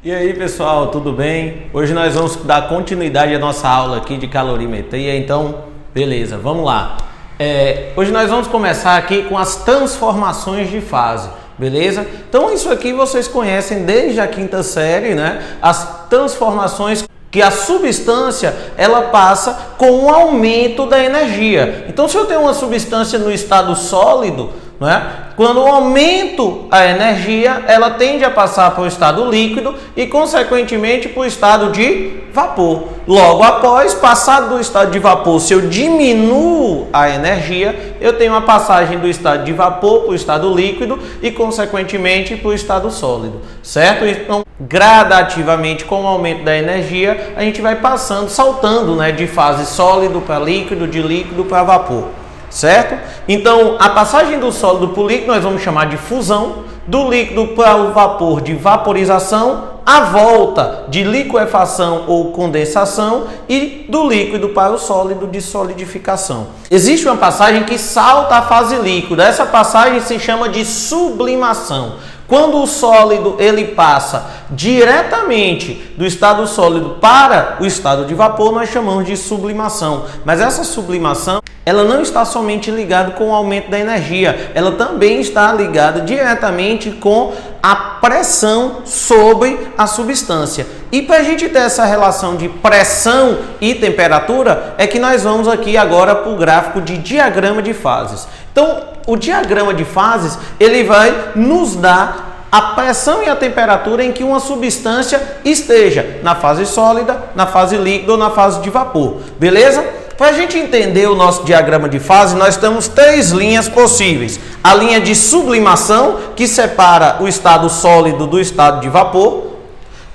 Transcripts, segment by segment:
E aí pessoal, tudo bem? Hoje nós vamos dar continuidade à nossa aula aqui de calorimetria, então beleza, vamos lá. Hoje nós vamos começar aqui com as transformações de fase, beleza? Então isso aqui vocês conhecem desde a quinta série, né? As transformações que a substância ela passa com o aumento da energia. Então se eu tenho uma substância no estado sólido, né? Quando eu aumento a energia, ela tende a passar para o estado líquido e, consequentemente, para o estado de vapor. Logo após, passado do estado de vapor, se eu diminuo a energia, eu tenho a passagem do estado de vapor para o estado líquido e, consequentemente, para o estado sólido, certo? Então, gradativamente, com o aumento da energia, a gente vai passando, saltando, né, de fase sólido para líquido, de líquido para vapor. Certo? Então, a passagem do sólido para o líquido nós vamos chamar de fusão, do líquido para o vapor de vaporização, a volta de liquefação ou condensação e do líquido para o sólido de solidificação. Existe uma passagem que salta a fase líquida, essa passagem se chama de sublimação. Quando o sólido ele passa diretamente do estado sólido para o estado de vapor, nós chamamos de sublimação. Mas essa sublimação, ela não está somente ligada com o aumento da energia, ela também está ligada diretamente com a pressão sobre a substância. E para a gente ter essa relação de pressão e temperatura, é que nós vamos aqui agora para o gráfico de diagrama de fases. Então, o diagrama de fases, ele vai nos dar a pressão e a temperatura em que uma substância esteja na fase sólida, na fase líquida ou na fase de vapor. Beleza? Para a gente entender o nosso diagrama de fase, nós temos três linhas possíveis. A linha de sublimação, que separa o estado sólido do estado de vapor.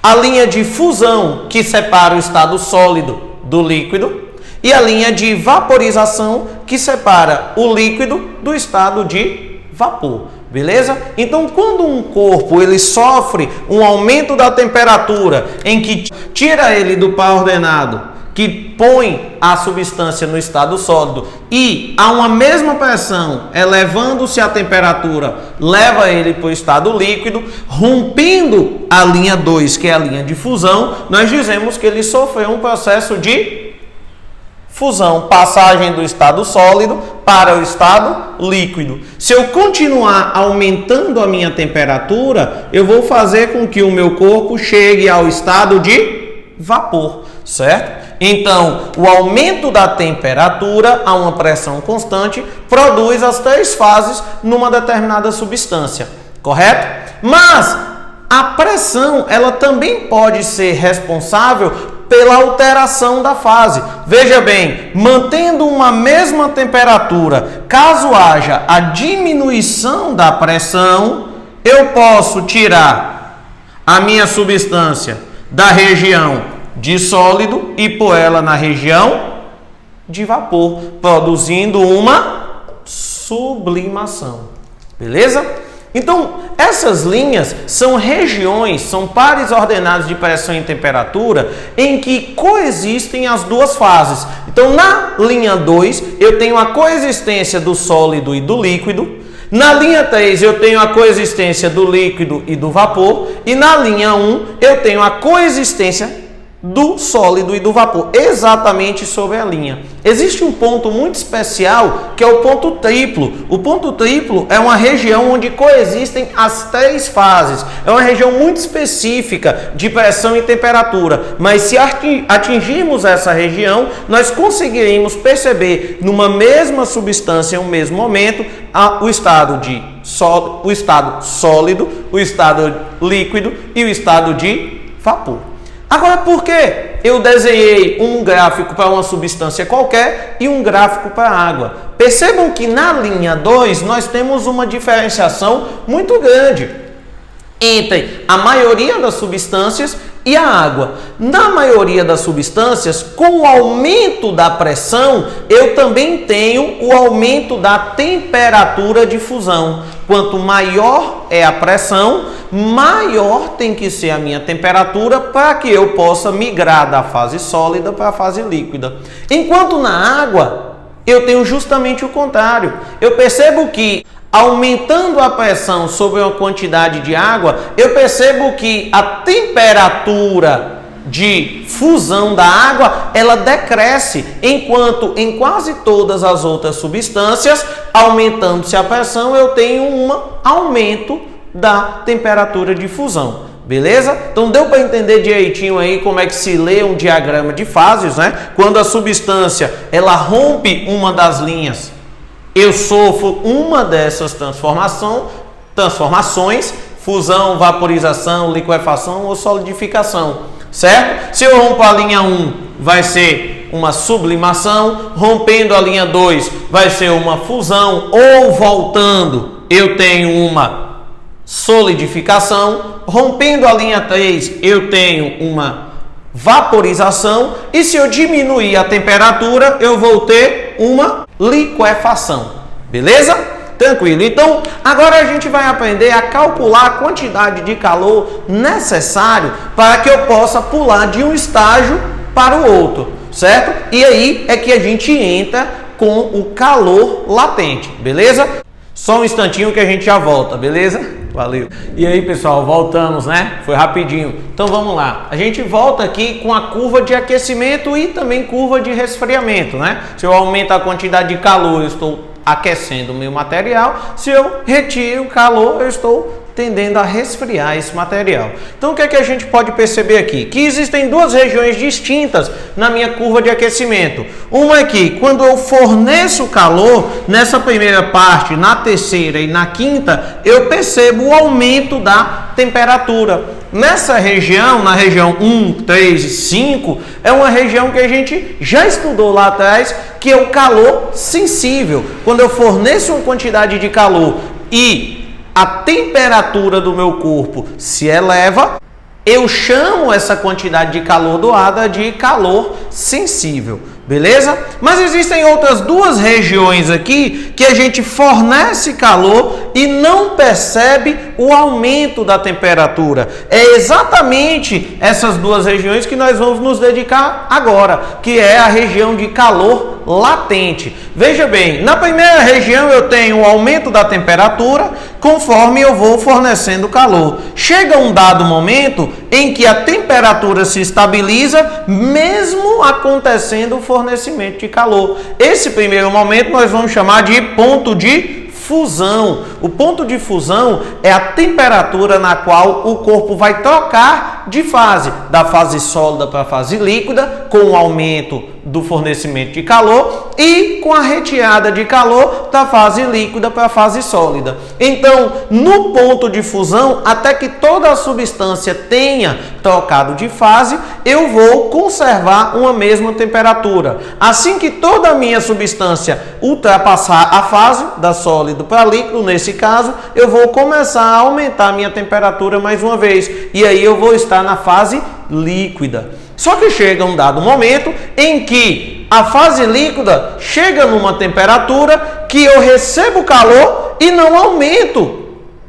A linha de fusão, que separa o estado sólido do líquido. E a linha de vaporização, que separa o líquido do estado de vapor. Beleza? Então, quando um corpo ele sofre um aumento da temperatura, em que tira ele do par ordenado, que põe a substância no estado sólido, e a uma mesma pressão, elevando-se a temperatura, leva ele para o estado líquido, rompendo a linha 2, que é a linha de fusão, nós dizemos que ele sofreu um processo de fusão, passagem do estado sólido para o estado líquido. Se eu continuar aumentando a minha temperatura, eu vou fazer com que o meu corpo chegue ao estado de vapor, certo? Então, o aumento da temperatura a uma pressão constante produz as três fases numa determinada substância, correto? Mas a pressão, ela também pode ser responsável pela alteração da fase. Veja bem, mantendo uma mesma temperatura, caso haja a diminuição da pressão, eu posso tirar a minha substância da região de sólido e pôr ela na região de vapor, produzindo uma sublimação. Beleza? Então, essas linhas são regiões, são pares ordenados de pressão e temperatura em que coexistem as duas fases. Então, na linha 2, eu tenho a coexistência do sólido e do líquido. Na linha 3, eu tenho a coexistência do líquido e do vapor. E na linha 1, eu tenho a coexistência do sólido e do vapor, exatamente sobre a linha. Existe um ponto muito especial que é o ponto triplo. O ponto triplo é uma região onde coexistem as três fases. É uma região muito específica de pressão e temperatura, mas se atingirmos essa região, nós conseguiremos perceber numa mesma substância, em um mesmo momento, o estado sólido, o estado líquido e o estado de vapor. Agora, por que eu desenhei um gráfico para uma substância qualquer e um gráfico para a água? Percebam que na linha 2 nós temos uma diferenciação muito grande entre a maioria das substâncias e a água. Na maioria das substâncias, com o aumento da pressão, eu também tenho o aumento da temperatura de fusão. Quanto maior é a pressão, maior tem que ser a minha temperatura para que eu possa migrar da fase sólida para a fase líquida. Enquanto na água, eu tenho justamente o contrário. Eu percebo que aumentando a pressão sobre uma quantidade de água, eu percebo que a temperatura de fusão da água, ela decresce, enquanto em quase todas as outras substâncias, aumentando-se a pressão, eu tenho um aumento da temperatura de fusão. Beleza? Então deu para entender direitinho aí como é que se lê um diagrama de fases, né? Quando a substância ela rompe uma das linhas, eu sofro uma dessas transformações, fusão, vaporização, liquefação ou solidificação, certo? Se eu rompo a linha 1, vai ser uma sublimação, rompendo a linha 2, vai ser uma fusão, ou voltando, eu tenho uma solidificação, rompendo a linha 3, eu tenho uma vaporização, e se eu diminuir a temperatura, eu vou ter uma liquefação. Beleza? Tranquilo. Então, agora a gente vai aprender a calcular a quantidade de calor necessário para que eu possa pular de um estágio para o outro, certo? E aí é que a gente entra com o calor latente, beleza? Só um instantinho que a gente já volta, beleza? Valeu. E aí, pessoal, voltamos, né? Foi rapidinho. Então vamos lá. A gente volta aqui com a curva de aquecimento e também curva de resfriamento, né? Se eu aumento a quantidade de calor, eu estou aquecendo o meu material. Se eu retiro o calor, eu estou tendendo a resfriar esse material. Então o que é que a gente pode perceber aqui? Que existem duas regiões distintas na minha curva de aquecimento. Uma é que quando eu forneço calor, nessa primeira parte, na terceira e na quinta, eu percebo o aumento da temperatura. Nessa região, na região 1, 3 e 5, é uma região que a gente já estudou lá atrás, que é o calor sensível. Quando eu forneço uma quantidade de calor e a temperatura do meu corpo se eleva, eu chamo essa quantidade de calor doada de calor sensível, beleza? Mas existem outras duas regiões aqui que a gente fornece calor e não percebe o aumento da temperatura. É exatamente essas duas regiões que nós vamos nos dedicar agora, que é a região de calor latente. Veja bem, na primeira região eu tenho o aumento da temperatura conforme eu vou fornecendo calor. Chega um dado momento em que a temperatura se estabiliza, mesmo acontecendo o fornecimento de calor. Esse primeiro momento nós vamos chamar de ponto de fusão. O ponto de fusão é a temperatura na qual o corpo vai trocar de fase, da fase sólida para a fase líquida, com o aumento do fornecimento de calor e com a retirada de calor da fase líquida para a fase sólida. Então, no ponto de fusão, até que toda a substância tenha trocado de fase, eu vou conservar uma mesma temperatura. Assim que toda a minha substância ultrapassar a fase da sólido para líquido, nesse caso, eu vou começar a aumentar a minha temperatura mais uma vez. E aí eu vou estar na fase líquida. Só que chega um dado momento em que a fase líquida chega numa temperatura que eu recebo calor e não aumento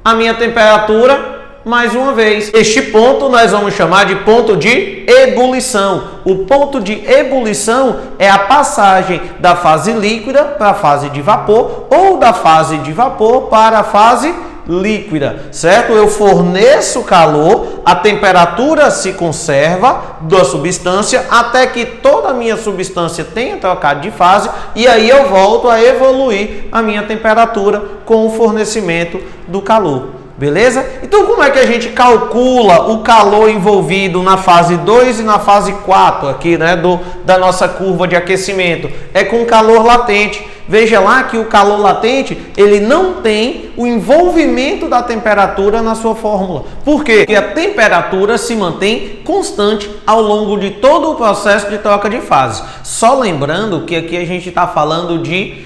a minha temperatura mais uma vez. Este ponto nós vamos chamar de ponto de ebulição. O ponto de ebulição é a passagem da fase líquida para a fase de vapor ou da fase de vapor para a fase líquida, certo? Eu forneço calor, a temperatura se conserva da substância até que toda a minha substância tenha trocado de fase e aí eu volto a evoluir a minha temperatura com o fornecimento do calor. Beleza? Então como é que a gente calcula o calor envolvido na fase 2 e na fase 4 aqui, né, da nossa curva de aquecimento? É com calor latente. Veja lá que o calor latente, ele não tem o envolvimento da temperatura na sua fórmula. Por quê? Porque a temperatura se mantém constante ao longo de todo o processo de troca de fase. Só lembrando que aqui a gente está falando de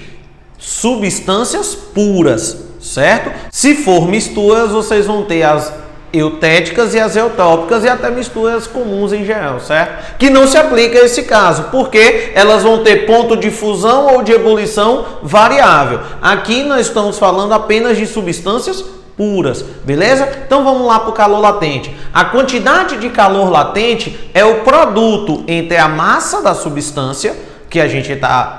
substâncias puras, certo? Se for misturas, vocês vão ter as eutéticas e as eutrópicas e até misturas comuns em geral, certo? Que não se aplica a esse caso, porque elas vão ter ponto de fusão ou de ebulição variável. Aqui nós estamos falando apenas de substâncias puras, beleza? Então vamos lá para o calor latente. A quantidade de calor latente é o produto entre a massa da substância que a gente está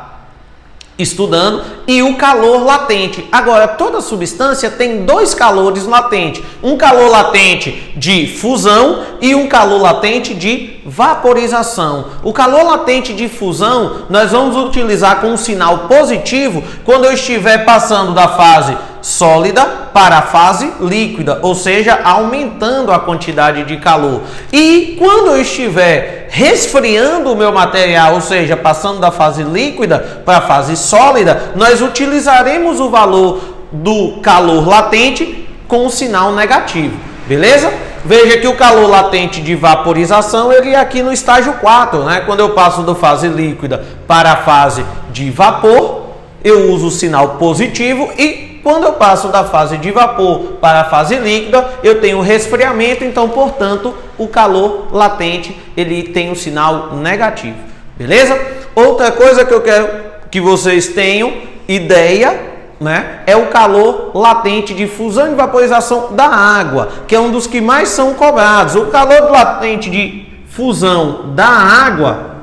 estudando, e o calor latente. Agora, toda substância tem dois calores latentes. Um calor latente de fusão e um calor latente de vaporização. O calor latente de fusão nós vamos utilizar com um sinal positivo quando eu estiver passando da fase sólida para a fase líquida, ou seja, aumentando a quantidade de calor. E quando eu estiver resfriando o meu material, ou seja, passando da fase líquida para a fase sólida, nós utilizaremos o valor do calor latente com o sinal negativo, beleza? Veja que o calor latente de vaporização, ele é aqui no estágio 4, né? Quando eu passo da fase líquida para a fase de vapor, eu uso o sinal positivo, e quando eu passo da fase de vapor para a fase líquida, eu tenho resfriamento, então, portanto, o calor latente, ele tem um sinal negativo, beleza? Outra coisa que eu quero que vocês tenham ideia, né, é o calor latente de fusão e vaporização da água, que é um dos que mais são cobrados. O calor latente de fusão da água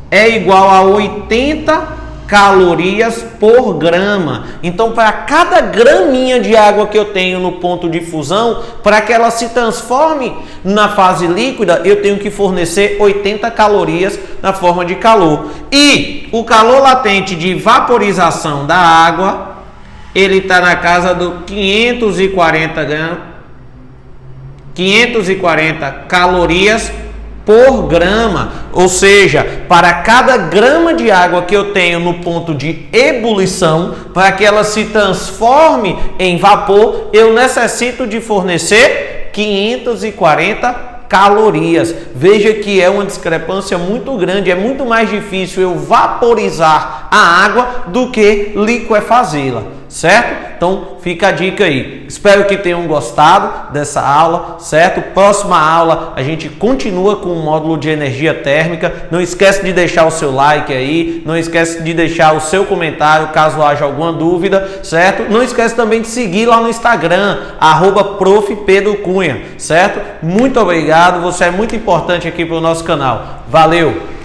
é igual a 80 calorias por grama. Então, para cada graminha de água que eu tenho no ponto de fusão, para que ela se transforme na fase líquida, eu tenho que fornecer 80 calorias na forma de calor. E o calor latente de vaporização da água, ele está na casa do 540 gramas, 540 calorias por grama, ou seja, para cada grama de água que eu tenho no ponto de ebulição, para que ela se transforme em vapor, eu necessito de fornecer 540 calorias. Veja que é uma discrepância muito grande, é muito mais difícil eu vaporizar a água do que liquefazê-la, certo? Então fica a dica aí. Espero que tenham gostado dessa aula, certo? Próxima aula a gente continua com o módulo de energia térmica. Não esquece de deixar o seu like aí, não esquece de deixar o seu comentário caso haja alguma dúvida, certo? Não esquece também de seguir lá no Instagram, @ProfPedroCunha, certo? Muito obrigado, você é muito importante aqui para o nosso canal. Valeu!